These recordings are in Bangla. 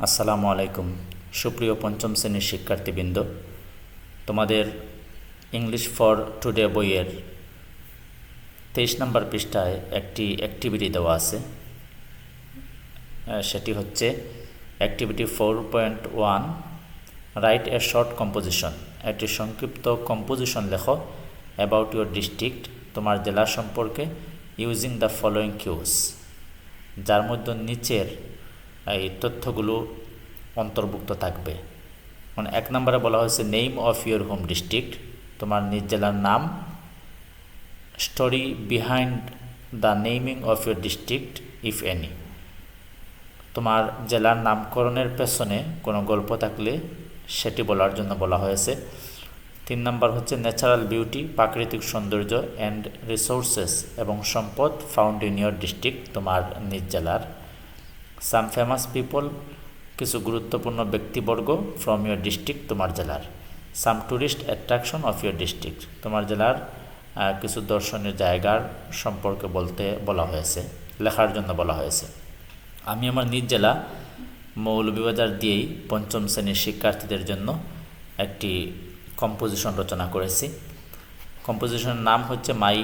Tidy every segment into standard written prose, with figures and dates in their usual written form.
আসসালামু আলাইকুম। সুপ্রিয় পঞ্চম শ্রেণীর শিক্ষার্থীবৃন্দ, তোমাদের ইংলিশ ফর টুডে বইয়ের 23 নম্বর পৃষ্ঠায় একটি অ্যাক্টিভিটি দেওয়া আছে। সেটি হচ্ছে activity 4.1, write a short composition. একটি সংক্ষিপ্ত কম্পোজিশন লেখো অ্যাবাউট ইউর ডিস্ট্রিক্ট, তোমার জেলা সম্পর্কে, ইউজিং দ্য ফলোয়িং কিউজ, যার মধ্যে নিচের এই তথ্যগুলো অন্তর্ভুক্ত থাকবে। মানে 1 নম্বরে বলা হয়েছে name of your home district, তোমার নিজ জেলার নাম। Story behind the naming of your district if any, তোমার জেলার নামকরণের পেছনে কোনো গল্প থাকলে সেটি বলার জন্য বলা হয়েছে। 3 নম্বর হচ্ছে ন্যাচারাল বিউটি, প্রাকৃতিক সৌন্দর্য অ্যান্ড রিসোর্সেস এবং সম্পদ ফাউন্ড ইন ইউর ডিস্ট্রিক্ট, তোমার নিজ জেলার। সাম ফেমাস পিপল, কিছু গুরুত্বপূর্ণ ব্যক্তিবর্গ ফ্রম ইউর ডিস্ট্রিক্ট, তোমার জেলার। Some tourist attraction of your district, তোমার জেলার কিছু দর্শনীয় জায়গার সম্পর্কে বলতে বলা হয়েছে, লেখার জন্য বলা হয়েছে। আমি আমার নিজ জেলা মৌলভীবাজার দিয়েই পঞ্চম শ্রেণীর শিক্ষার্থীদের জন্য একটি কম্পোজিশন রচনা করেছি। কম্পোজিশনের নাম হচ্ছে মাই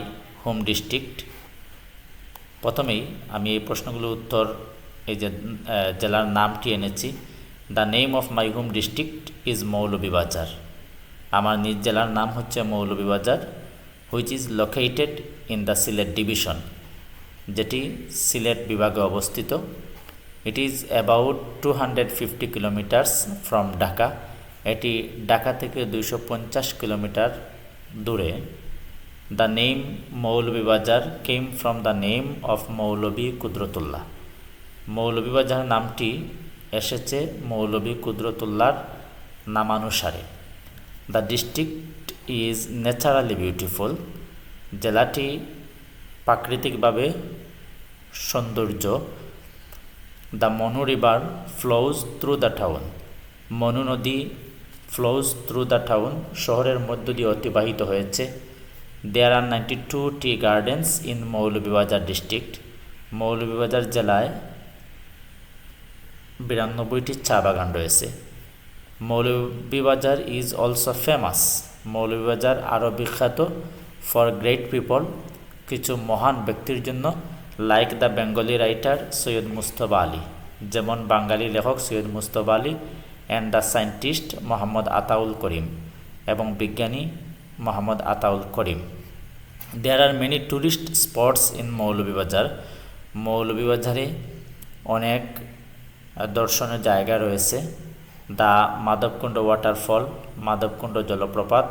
হোম ডিস্ট্রিক্ট। প্রথমেই আমি এই প্রশ্নগুলোর উত্তর, এই যে জেলার নামটি এনেছি, the name of my home district is Moulvibazar, আমার নিজ জেলার নাম হচ্ছে Moulvibazar. Which is located in the Sylhet division, যেটি সিলেট বিভাগে অবস্থিত। It is about 250 kilometres from Dhaka, এটি ঢাকা থেকে 250 কিলোমিটার দূরে। The name Moulvibazar came from the name of Moulvi Kudratullah, Moulvibazar নামটি এসেছে মৌলভী কুদরতুল্লাহর নামানুসারে। The district is naturally beautiful, জেলাটি প্রাকৃতিকভাবে সৌন্দর্য। The Manu river flows through the town, Manu নদী ফ্লোজ থ্রু দ্য টাউন, শহরের মধ্য দিয়ে অতিবাহিত হয়েছে। There are 92 tea gardens in Moulvibazar district, Moulvibazar জেলায় 92টি চা বাগান রয়েছে। Moulvibazar is also famous, Moulvibazar আরও বিখ্যাত। ফর গ্রেট পিপল, কিছু মহান ব্যক্তির জন্য। Like the Bengali writer Syed Mustafa Ali, যেমন বাঙালি লেখক Syed Mustafa Ali. And the scientist Mohammad Ataul Karim, এবং বিজ্ঞানী Mohammad Ataul Karim. There are many tourist spots in Moulvibazar, মৌলভীবাজারে অনেক দর্শনীয় জায়গা রয়েছে। দ্য মাধবকুণ্ড ওয়াটারফল, মাধবকুণ্ড জলপ্রপাত।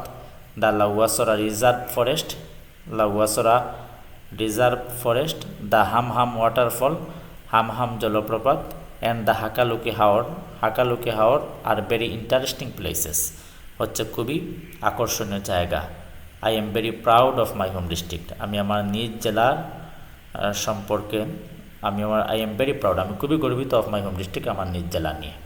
The Lawachara reserve forest, Lawachara reserve forest. The Hamham waterfall, Hamham জলপ্রপাত। And the Hakaluki Haor, Hakaluki Haor are very interesting places, হচ্ছে খুবই আকর্ষণীয় জায়গা। I am very proud of my home district, আমি আমার নিজ জেলার সম্পর্কে আই এম ভেরি প্রাউড, আমি খুবই গর্বিত অফ মাই হোম ডিস্ট্রিক্ট, আমার নিজ জেলা নিয়ে।